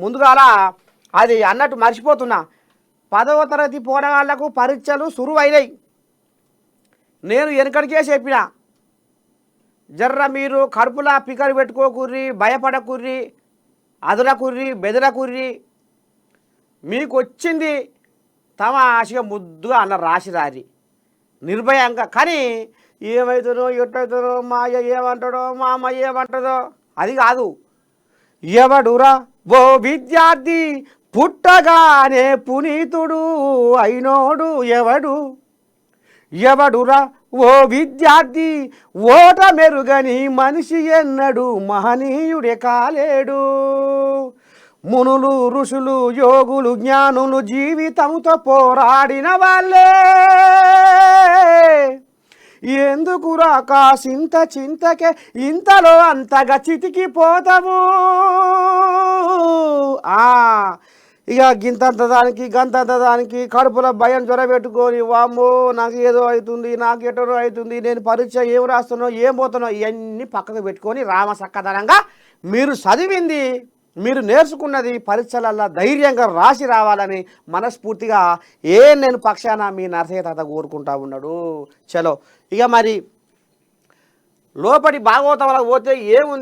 ముందుగాల అది అన్నట్టు మర్చిపోతున్నా. 10వ తరగతి పోరగాళ్లకు పరీక్షలు సురువైనాయి. నేను వెనకడికే చెప్పిన, జర్ర మీరు కడుపులా పికర్ పెట్టుకోకుర్రి, భయపడకుర్రి, అదలకుర్రి, బెదలకుర్రి, మీకు వచ్చింది తమాషగా ముద్దుగా అన్న రాసి రారి నిర్భయంగా. కానీ ఏమవుతుందో ఎట్టవుతుందో, మా అయ్య ఏమంటాడో, మా అమ్మ ఏమంటుందో అది కాదు. ఎవడురా ఓ విద్యార్థి పుట్టగానే పునీతుడు అయినోడు ఎవడు? ఎవడురా ఓ విద్యార్థి ఓట మెరుగని మనిషి ఎన్నడు మహనీయుడే కాలేడు. మునులు ఋషులు యోగులు జ్ఞానులు జీవితంతో పోరాడిన వాళ్ళే. ఎందుకురా కాసింత చింతకే ఇంతలో అంతగా చితికిపోతావు. ఇక గింతంత దానికి గంతంత దానికి కడుపులో భయం జ్వరబెట్టుకొని, వామ్మో నాకు ఏదో అవుతుంది, నాకు ఎటో అవుతుంది, నేను పరీక్ష ఏం రాస్తున్నో ఏం పోతున్నో ఇవన్నీ పక్కకు పెట్టుకొని రామసక్కదనంగా మీరు చదివింది, మీరు నేర్చుకున్నది పరీక్షలల్లో ధైర్యంగా రాసి రావాలని మనస్ఫూర్తిగా నేను పక్షాన మీ నరసయ్య తాత కోరుకుంటా ఉన్నాడు. చలో ఇక మరి లోపటి భాగవతం వరకు పోతే ఏముంది.